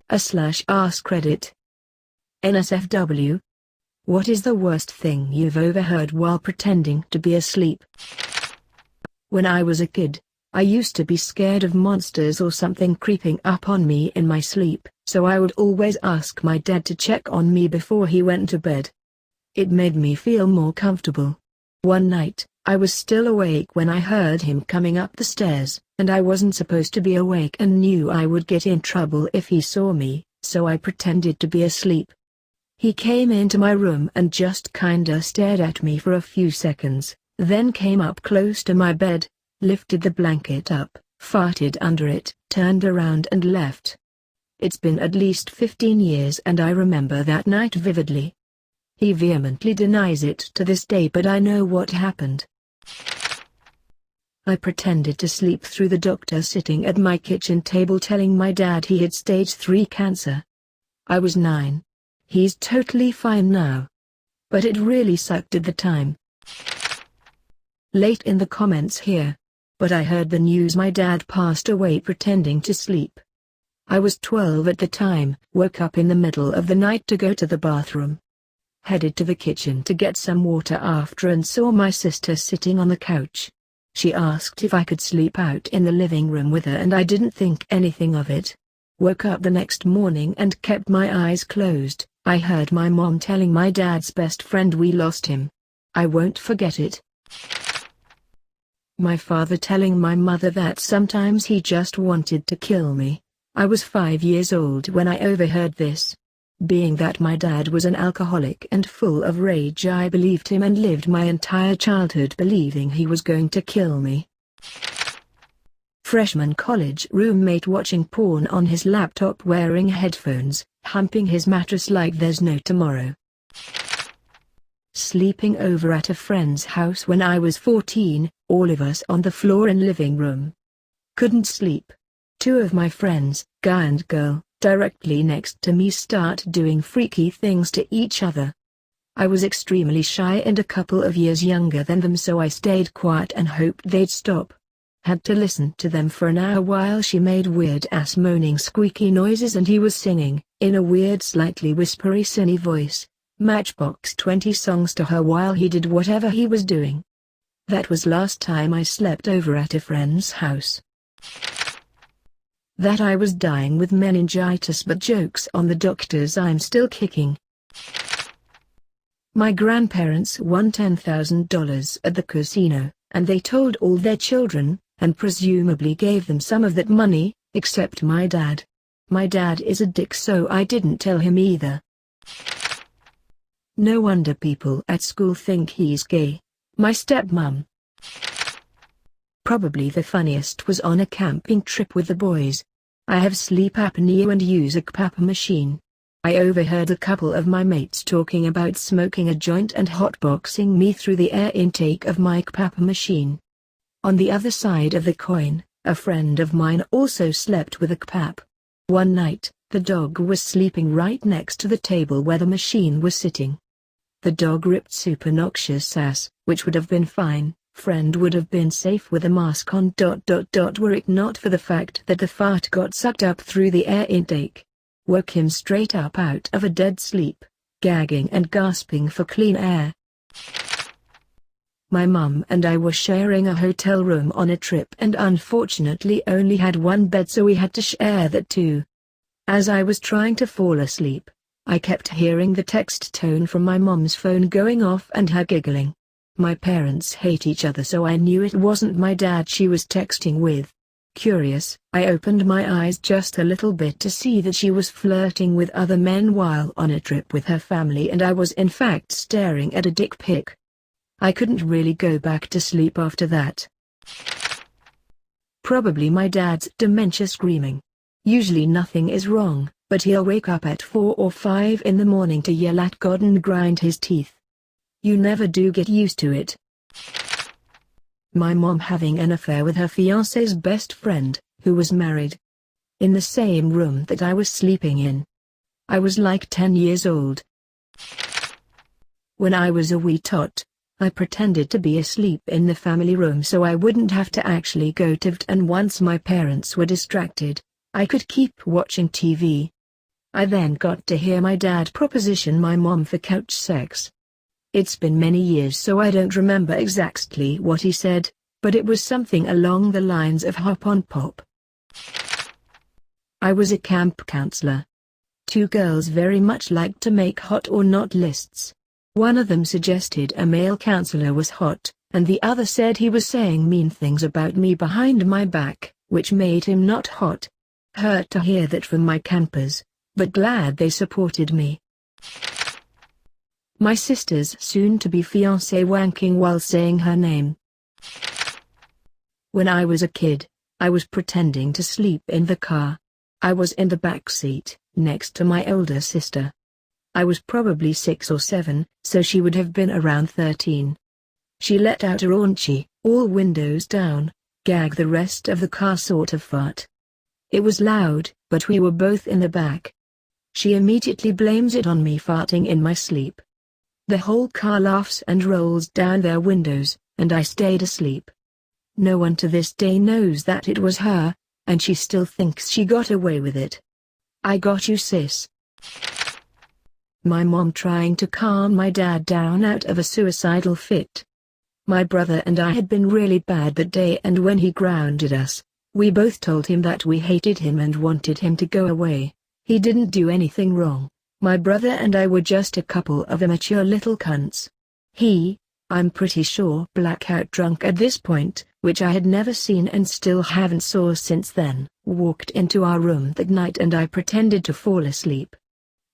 /askreddit. NSFW. What is the worst thing you've overheard while pretending to be asleep? When I was a kid, I used to be scared of monsters or something creeping up on me in my sleep, so I would always ask my dad to check on me before he went to bed. It made me feel more comfortable. One night, I was still awake when I heard him coming up the stairs, and I wasn't supposed to be awake and knew I would get in trouble if he saw me, so I pretended to be asleep. He came into my room and just kinda stared at me for a few seconds, then came up close to my bed, lifted the blanket up, farted under it, turned around and left. It's been at least 15 years and I remember that night vividly. He vehemently denies it to this day, but I know what happened. I pretended to sleep through the doctor sitting at my kitchen table telling my dad he had stage 3 cancer. I was 9. He's totally fine now. But it really sucked at the time. Late in the comments here. But I heard the news my dad passed away pretending to sleep. I was 12 at the time, woke up in the middle of the night to go to the bathroom. Headed to the kitchen to get some water after and saw my sister sitting on the couch. She asked if I could sleep out in the living room with her and I didn't think anything of it. Woke up the next morning and kept my eyes closed. I heard my mom telling my dad's best friend we lost him. I won't forget it. My father telling my mother that sometimes he just wanted to kill me. I was 5 years old when I overheard this. Being that my dad was an alcoholic and full of rage, I believed him and lived my entire childhood believing he was going to kill me. Freshman college roommate watching porn on his laptop wearing headphones, humping his mattress like there's no tomorrow. Sleeping over at a friend's house when I was 14, all of us on the floor in living room. Couldn't sleep. 2 of my friends, guy and girl, directly next to me start doing freaky things to each other. I was extremely shy and a couple of years younger than them, so I stayed quiet and hoped they'd stop. Had to listen to them for an hour while she made weird-ass moaning squeaky noises and he was singing, in a weird slightly whispery sinny voice, Matchbox 20 songs to her while he did whatever he was doing. That was last time I slept over at a friend's house. That I was dying with meningitis, but jokes on the doctors, I'm still kicking. My grandparents won $10,000 at the casino, and they told all their children, and presumably gave them some of that money, except my dad. My dad is a dick, so I didn't tell him either. No wonder people at school think he's gay. My stepmom. Probably the funniest was on a camping trip with the boys. I have sleep apnea and use a CPAP machine. I overheard a couple of my mates talking about smoking a joint and hotboxing me through the air intake of my CPAP machine. On the other side of the coin, a friend of mine also slept with a CPAP. One night, the dog was sleeping right next to the table where the machine was sitting. The dog ripped super noxious ass, which would have been fine. Friend would have been safe with a mask on. Were it not for the fact that the fart got sucked up through the air intake. Woke him straight up out of a dead sleep, gagging and gasping for clean air. My mum and I were sharing a hotel room on a trip and unfortunately only had one bed, so we had to share that too. As I was trying to fall asleep, I kept hearing the text tone from my mom's phone going off and her giggling. My parents hate each other, so I knew it wasn't my dad she was texting with. Curious, I opened my eyes just a little bit to see that she was flirting with other men while on a trip with her family, and I was in fact staring at a dick pic. I couldn't really go back to sleep after that. Probably my dad's dementia screaming. Usually nothing is wrong, but he'll wake up at 4 or 5 in the morning to yell at God and grind his teeth. You never do get used to it. My mom having an affair with her fiancé's best friend, who was married. In the same room that I was sleeping in. I was like 10 years old. When I was a wee tot, I pretended to be asleep in the family room so I wouldn't have to actually go to bed, and once my parents were distracted, I could keep watching TV. I then got to hear my dad proposition my mom for couch sex. It's been many years so I don't remember exactly what he said, but it was something along the lines of hop on pop. I was a camp counselor. Two girls very much liked to make hot or not lists. One of them suggested a male counselor was hot, and the other said he was saying mean things about me behind my back, which made him not hot. Hurt to hear that from my campers, but glad they supported me. My sister's soon-to-be fiancé wanking while saying her name. When I was a kid, I was pretending to sleep in the car. I was in the back seat, next to my older sister. I was probably 6 or 7, so she would have been around 13. She let out a raunchy, all windows down, gag the rest of the car sort of fart. It was loud, but we were both in the back. She immediately blames it on me farting in my sleep. The whole car laughs and rolls down their windows, and I stayed asleep. No one to this day knows that it was her, and she still thinks she got away with it. I got you, sis. My mom trying to calm my dad down out of a suicidal fit. My brother and I had been really bad that day, and when he grounded us, we both told him that we hated him and wanted him to go away. He didn't do anything wrong. My brother and I were just a couple of immature little cunts. He, I'm pretty sure, blackout drunk at this point, which I had never seen and still haven't saw since then, walked into our room that night and I pretended to fall asleep.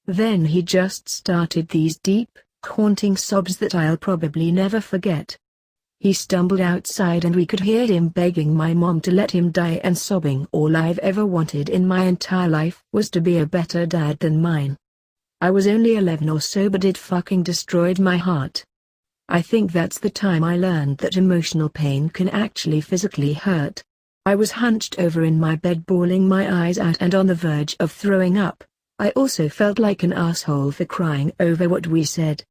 Then he just started these deep, haunting sobs that I'll probably never forget. He stumbled outside and we could hear him begging my mom to let him die and sobbing, "All I've ever wanted in my entire life was to be a better dad than mine." I was only 11 or so, but it fucking destroyed my heart. I think that's the time I learned that emotional pain can actually physically hurt. I was hunched over in my bed bawling my eyes out and on the verge of throwing up. I also felt like an asshole for crying over what we said.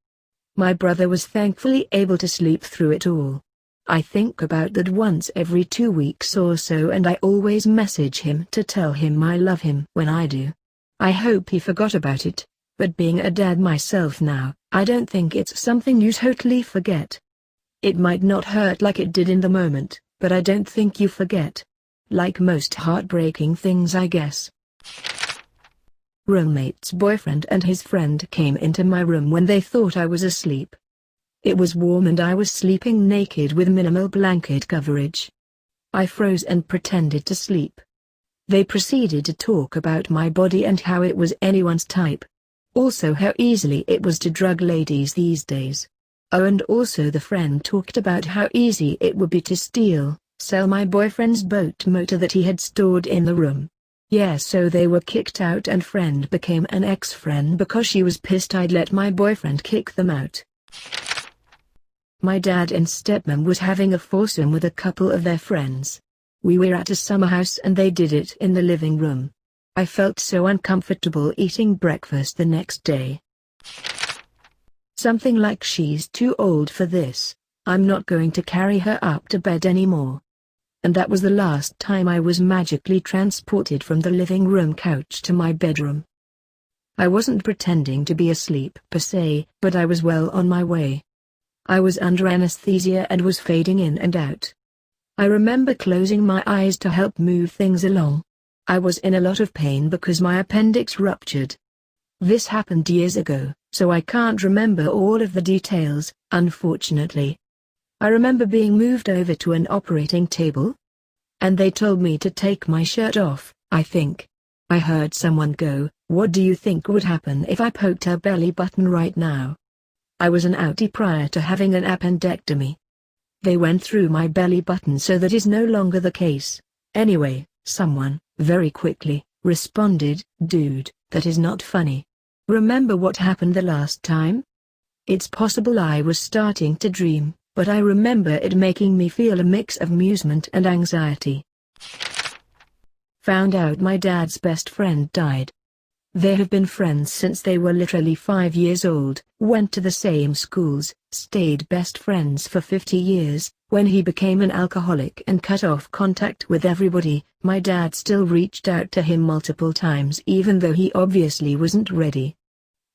My brother was thankfully able to sleep through it all. I think about that once every 2 weeks or so, and I always message him to tell him I love him when I do. I hope he forgot about it, but being a dad myself now, I don't think it's something you totally forget. It might not hurt like it did in the moment, but I don't think you forget. Like most heartbreaking things, I guess. Roommate's boyfriend and his friend came into my room when they thought I was asleep. It was warm and I was sleeping naked with minimal blanket coverage. I froze and pretended to sleep. They proceeded to talk about my body and how it was anyone's type. Also how easily it was to drug ladies these days. Oh, and also the friend talked about how easy it would be to sell my boyfriend's boat motor that he had stored in the room. Yeah, so they were kicked out and friend became an ex-friend because she was pissed I'd let my boyfriend kick them out. My dad and stepmom was having a foursome with a couple of their friends. We were at a summer house and they did it in the living room. I felt so uncomfortable eating breakfast the next day. Something like, "She's too old for this, I'm not going to carry her up to bed anymore." And that was the last time I was magically transported from the living room couch to my bedroom. I wasn't pretending to be asleep per se, but I was well on my way. I was under anesthesia and was fading in and out. I remember closing my eyes to help move things along. I was in a lot of pain because my appendix ruptured. This happened years ago, so I can't remember all of the details, unfortunately. I remember being moved over to an operating table. And they told me to take my shirt off, I think. I heard someone go, "What do you think would happen if I poked her belly button right now?" I was an outie prior to having an appendectomy. They went through my belly button, so that is no longer the case. Anyway, someone, very quickly, responded, "Dude, that is not funny. Remember what happened the last time?" It's possible I was starting to dream, but I remember it making me feel a mix of amusement and anxiety. Found out my dad's best friend died. They have been friends since they were literally 5 years old, went to the same schools, stayed best friends for 50 years, When he became an alcoholic and cut off contact with everybody, my dad still reached out to him multiple times even though he obviously wasn't ready.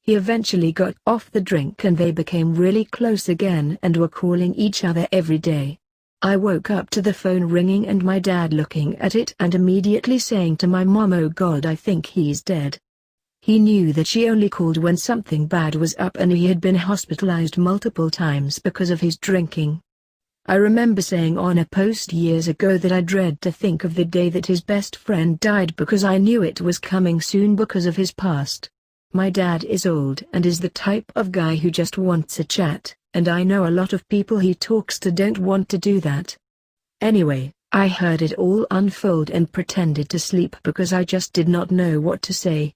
He eventually got off the drink and they became really close again and were calling each other every day. I woke up to the phone ringing and my dad looking at it and immediately saying to my mom, "Oh God, I think he's dead." He knew that she only called when something bad was up and he had been hospitalized multiple times because of his drinking. I remember saying on a post years ago that I dread to think of the day that his best friend died because I knew it was coming soon because of his past. My dad is old and is the type of guy who just wants a chat, and I know a lot of people he talks to don't want to do that. Anyway, I heard it all unfold and pretended to sleep because I just did not know what to say.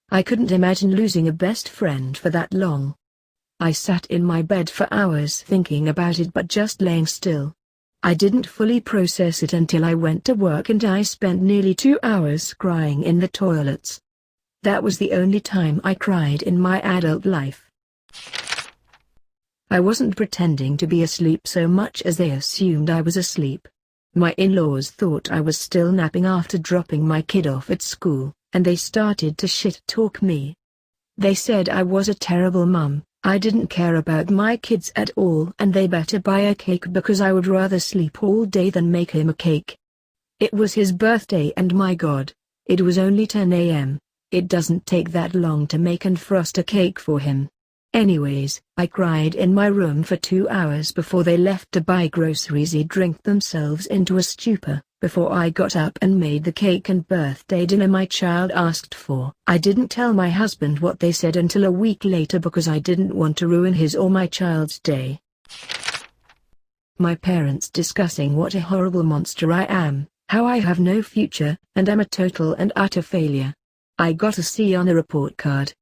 I couldn't imagine losing a best friend for that long. I sat in my bed for hours thinking about it but just laying still. I didn't fully process it until I went to work and I spent nearly 2 hours crying in the toilets. That was the only time I cried in my adult life. I wasn't pretending to be asleep so much as they assumed I was asleep. My in-laws thought I was still napping after dropping my kid off at school, and they started to shit-talk me. They said I was a terrible mum. I didn't care about my kids at all and they better buy a cake because I would rather sleep all day than make him a cake. It was his birthday and my God, it was only 10 a.m. It doesn't take that long to make and frost a cake for him. Anyways, I cried in my room for 2 hours before they left to buy groceries and drink themselves into a stupor. Before I got up and made the cake and birthday dinner my child asked for. I didn't tell my husband what they said until a week later because I didn't want to ruin his or my child's day. My parents discussing what a horrible monster I am, how I have no future, and am a total and utter failure. I got a C on a report card.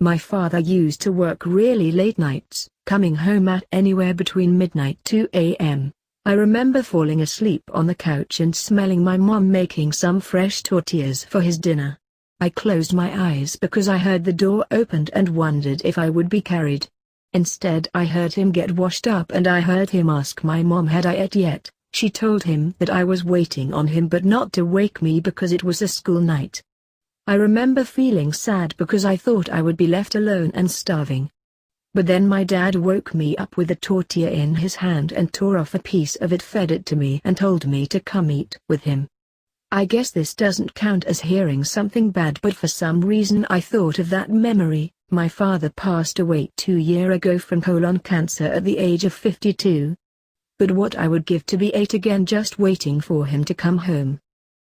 My father used to work really late nights, coming home at anywhere between midnight to 2 a.m. I remember falling asleep on the couch and smelling my mom making some fresh tortillas for his dinner. I closed my eyes because I heard the door opened and wondered if I would be carried. Instead I heard him get washed up and I heard him ask my mom had I ate yet. She told him that I was waiting on him but not to wake me because it was a school night. I remember feeling sad because I thought I would be left alone and starving. But then my dad woke me up with a tortilla in his hand and tore off a piece of it, fed it to me and told me to come eat with him. I guess this doesn't count as hearing something bad, but for some reason I thought of that memory. My father passed away 2 years ago from colon cancer at the age of 52. But what I would give to be 8 again just waiting for him to come home.